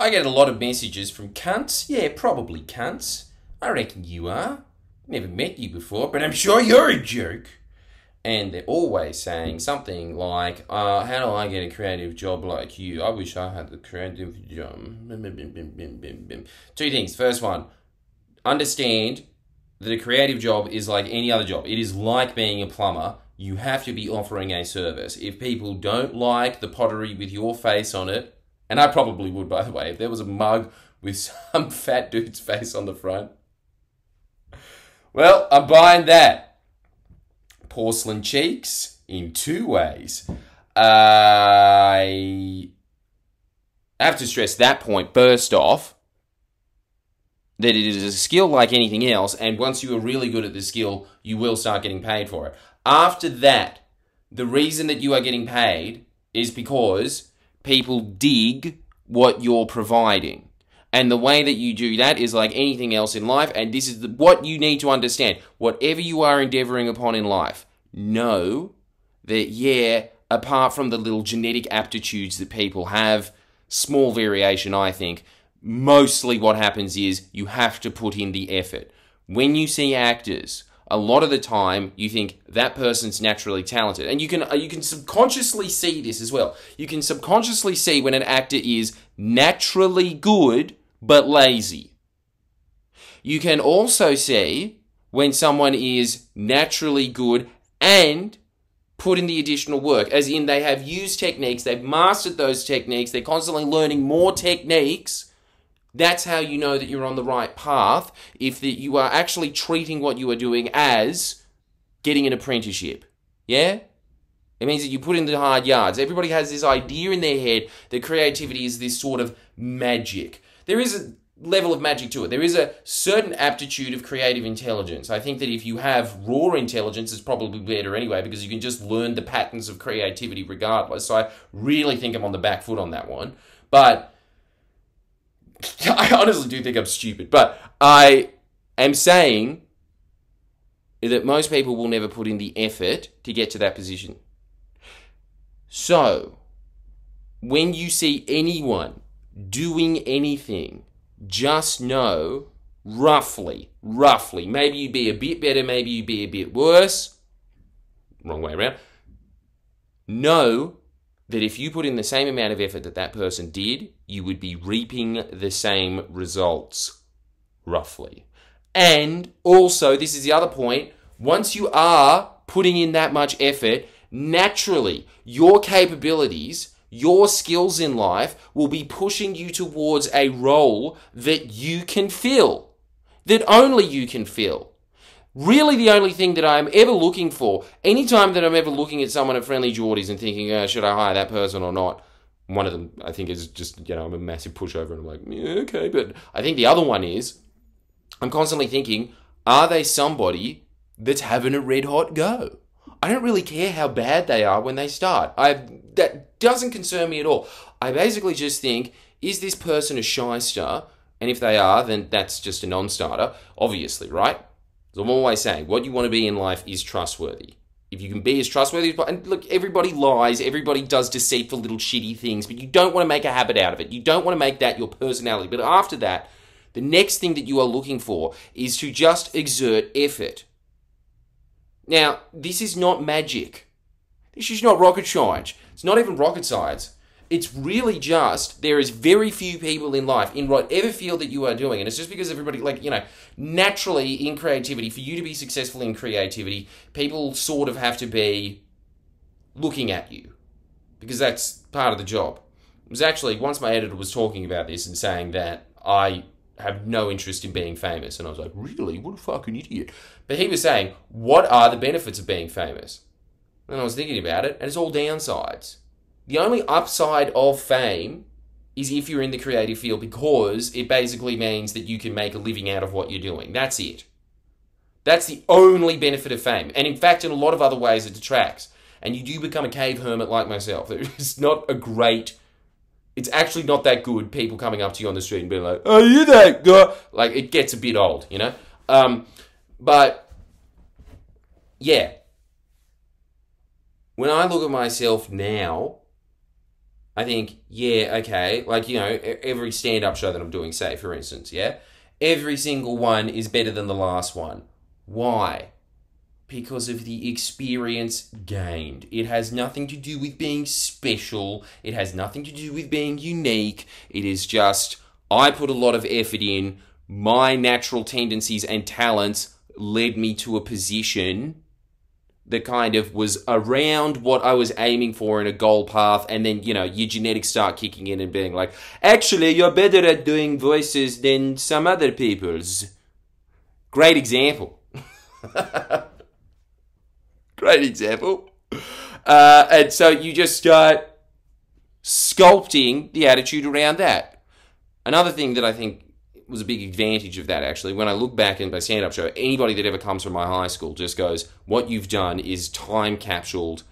I get a lot of messages from cunts. Yeah, probably cunts. I reckon you are. Never met you before, but I'm sure you're a jerk. And they're always saying something like, how do I get a creative job like you? I wish I had the creative job. Two things. First one, understand that a creative job is like any other job. It is like being a plumber. You have to be offering a service. If people don't like the pottery with your face on it, and I probably would, by the way, if there was a mug with some fat dude's face on the front, well, I'm buying that. Porcelain cheeks in two ways. I have to stress that point first off, that it is a skill like anything else, and once you are really good at the skill, you will start getting paid for it. After that, the reason that you are getting paid is because people dig what you're providing. And the way that you do that is like anything else in life, and this is what you need to understand. Whatever you are endeavoring upon in life, know that, yeah, apart from the little genetic aptitudes that people have, small variation, I think, mostly what happens is you have to put in the effort. When you see actors, a lot of the time you think that person's naturally talented. And you can subconsciously see this as well. You can subconsciously see when an actor is naturally good but lazy. You can also see when someone is naturally good and put in the additional work, as in they have used techniques, they've mastered those techniques, they're constantly learning more techniques. That's how you know that you're on the right path, if that you are actually treating what you are doing as getting an apprenticeship. Yeah? It means that you put in the hard yards. Everybody has this idea in their head that creativity is this sort of magic. There is a level of magic to it. There is a certain aptitude of creative intelligence. I think that if you have raw intelligence, it's probably better anyway, because you can just learn the patterns of creativity regardless. So I really think I'm on the back foot on that one. But I honestly do think I'm stupid. But I am saying that most people will never put in the effort to get to that position. So, when you see anyone doing anything, just know, roughly, maybe you'd be a bit better, maybe you'd be a bit worse, wrong way around, know that if you put in the same amount of effort that that person did, you would be reaping the same results, roughly. And also, this is the other point, once you are putting in that much effort, naturally, your capabilities, your skills in life will be pushing you towards a role that you can fill, that only you can fill. Really the only thing that I'm ever looking for, anytime that I'm ever looking at someone at Friendly Geordies and thinking, should I hire that person or not? One of them, I think, is just, I'm a massive pushover and I'm like, yeah, okay. But I think the other one is, I'm constantly thinking, are they somebody that's having a red hot go? I don't really care how bad they are when they start. That doesn't concern me at all. I basically just think, is this person a shyster? And if they are, then that's just a non-starter, obviously, right? So I'm always saying, what you want to be in life is trustworthy. If you can be as trustworthy, and look, everybody lies, everybody does deceitful little shitty things, but you don't want to make a habit out of it. You don't want to make that your personality. But after that, the next thing that you are looking for is to just exert effort. Now, this is not magic. This is not rocket science. It's not even rocket science. It's really just, there is very few people in life, in whatever field that you are doing, and it's just because everybody, naturally in creativity, for you to be successful in creativity, people sort of have to be looking at you, because that's part of the job. It was actually, once my editor was talking about this and saying that I have no interest in being famous, and I was like, really? What a fucking idiot. But he was saying, what are the benefits of being famous? And I was thinking about it, and it's all downsides. The only upside of fame is if you're in the creative field, because it basically means that you can make a living out of what you're doing. That's it. That's the only benefit of fame. And in fact, in a lot of other ways, it detracts. And you do become a cave hermit like myself. It's actually not that good, people coming up to you on the street and being like, oh, you that guy? Like, it gets a bit old, But, yeah. When I look at myself now, I think, yeah, okay, like, you know, every stand-up show that I'm doing, say, for instance, yeah? Every single one is better than the last one. Why? Because of the experience gained. It has nothing to do with being special. It has nothing to do with being unique. It is just, I put a lot of effort in. My natural tendencies and talents led me to a position that kind of was around what I was aiming for in a goal path, and then, you know, your genetics start kicking in and being like, actually, you're better at doing voices than some other people's. Great example. Great example. And so you just start sculpting the attitude around that. Another thing that I think was a big advantage of that, actually, when I look back in my stand-up show, anybody that ever comes from my high school just goes, what you've done is time-capsuled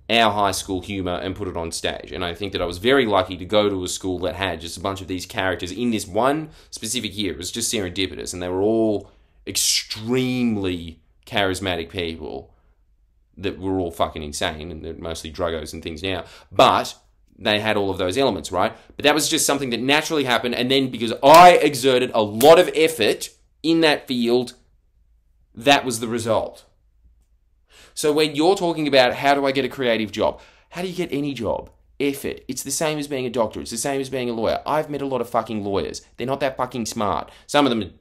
our high school humour and put it on stage. And I think that I was very lucky to go to a school that had just a bunch of these characters in this one specific year. It was just serendipitous, and they were all extremely charismatic people that were all fucking insane, and they're mostly druggos and things now. But they had all of those elements, right? But that was just something that naturally happened, and then because I exerted a lot of effort in that field, that was the result. So when you're talking about how do I get a creative job, how do you get any job? Effort. It's the same as being a doctor. It's the same as being a lawyer. I've met a lot of fucking lawyers. They're not that fucking smart. Some of them,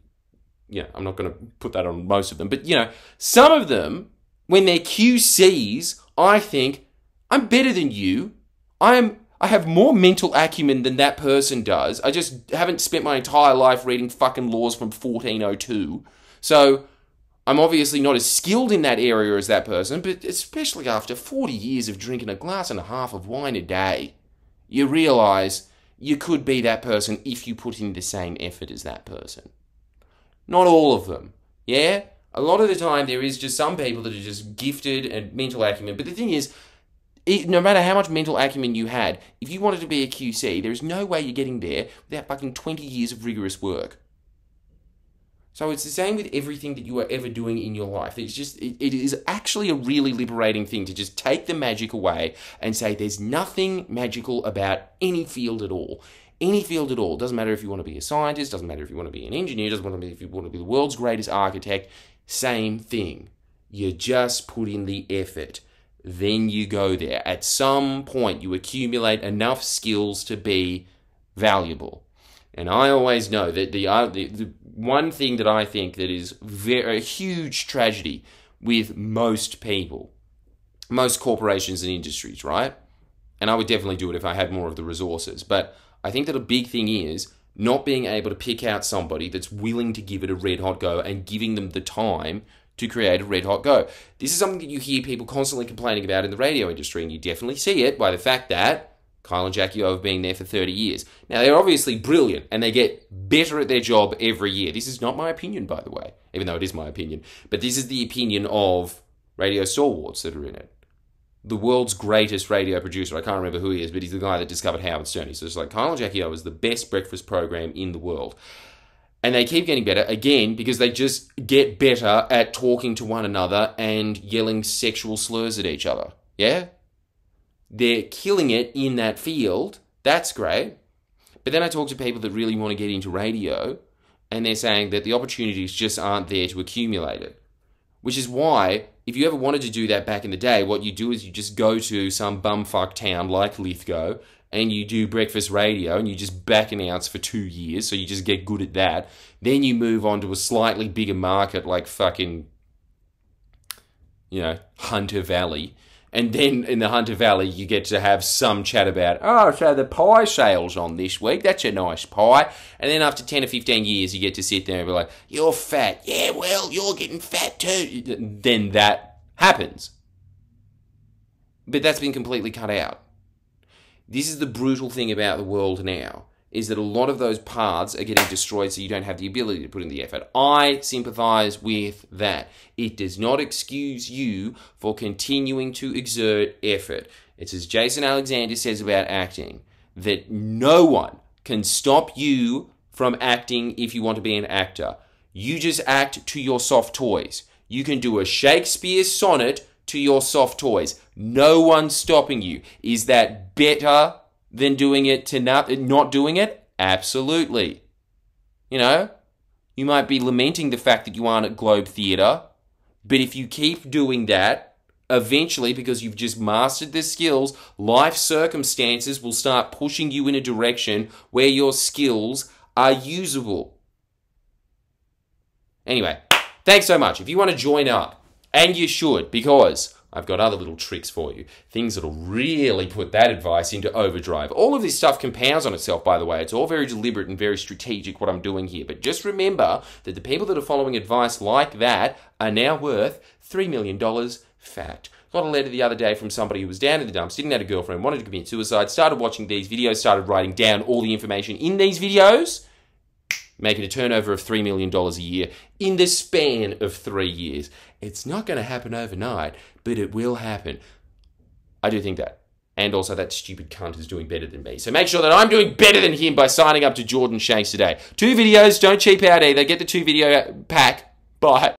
you know, I'm not going to put that on most of them, but, you know, some of them, when they're QCs, I think, I'm better than you. I have more mental acumen than that person does. I just haven't spent my entire life reading fucking laws from 1402. So I'm obviously not as skilled in that area as that person, but especially after 40 years of drinking a glass and a half of wine a day, you realise you could be that person if you put in the same effort as that person. Not all of them, yeah? A lot of the time there is just some people that are just gifted and mental acumen, but the thing is, no matter how much mental acumen you had, if you wanted to be a QC, there's no way you're getting there without fucking 20 years of rigorous work. So it's the same with everything that you are ever doing in your life. It's just, it is actually a really liberating thing to just take the magic away and say there's nothing magical about any field at all. Any field at all. Doesn't matter if you want to be a scientist, doesn't matter if you want to be an engineer, doesn't matter if you want to be the world's greatest architect. Same thing. You just put in the effort. Then you go there. At some point, you accumulate enough skills to be valuable. And I always know that the one thing that I think that is a huge tragedy with most people, most corporations and industries, right? And I would definitely do it if I had more of the resources. But I think that a big thing is not being able to pick out somebody that's willing to give it a red hot go and giving them the time to create a red hot go. This is something that you hear people constantly complaining about in the radio industry, and you definitely see it by the fact that Kyle and Jackie O have been there for 30 years. Now, they're obviously brilliant, and they get better at their job every year. This is not my opinion, by the way, even though it is my opinion. But this is the opinion of radio stalwarts that are in it. The world's greatest radio producer, I can't remember who he is, but he's the guy that discovered Howard Stern. He's just like, Kyle and Jackie O is the best breakfast program in the world. And they keep getting better, again, because they just get better at talking to one another and yelling sexual slurs at each other. Yeah? They're killing it in that field. That's great. But then I talk to people that really want to get into radio, and they're saying that the opportunities just aren't there to accumulate it. Which is why, if you ever wanted to do that back in the day, what you do is you just go to some bumfuck town like Lithgow, and you do breakfast radio, and you just back announce for 2 years, so you just get good at that. Then you move on to a slightly bigger market like fucking, you know, Hunter Valley. And then in the Hunter Valley, you get to have some chat about, oh, so the pie sale's on this week. That's a nice pie. And then after 10 or 15 years, you get to sit there and be like, you're fat. Yeah, well, you're getting fat too. Then that happens. But that's been completely cut out. This is the brutal thing about the world now, is that a lot of those paths are getting destroyed so you don't have the ability to put in the effort. I sympathise with that. It does not excuse you for continuing to exert effort. It's as Jason Alexander says about acting, that no one can stop you from acting if you want to be an actor. You just act to your soft toys. You can do a Shakespeare sonnet to your soft toys. No one's stopping you. Is that better than doing it to not doing it? Absolutely. You know, you might be lamenting the fact that you aren't at Globe Theatre, but if you keep doing that, eventually, because you've just mastered the skills, life circumstances will start pushing you in a direction where your skills are usable. Anyway, thanks so much. If you want to join up, and you should, because I've got other little tricks for you. Things that'll really put that advice into overdrive. All of this stuff compounds on itself, by the way. It's all very deliberate and very strategic what I'm doing here. But just remember that the people that are following advice like that are now worth $3 million fact. Got a letter the other day from somebody who was down in the dumps, didn't have a girlfriend, wanted to commit suicide, started watching these videos, started writing down all the information in these videos, making a turnover of $3 million a year in the span of 3 years. It's not going to happen overnight, but it will happen. I do think that. And also that stupid cunt is doing better than me. So make sure that I'm doing better than him by signing up to Jordan Shanks today. 2 videos, don't cheap out either. Get the 2 video pack. Bye.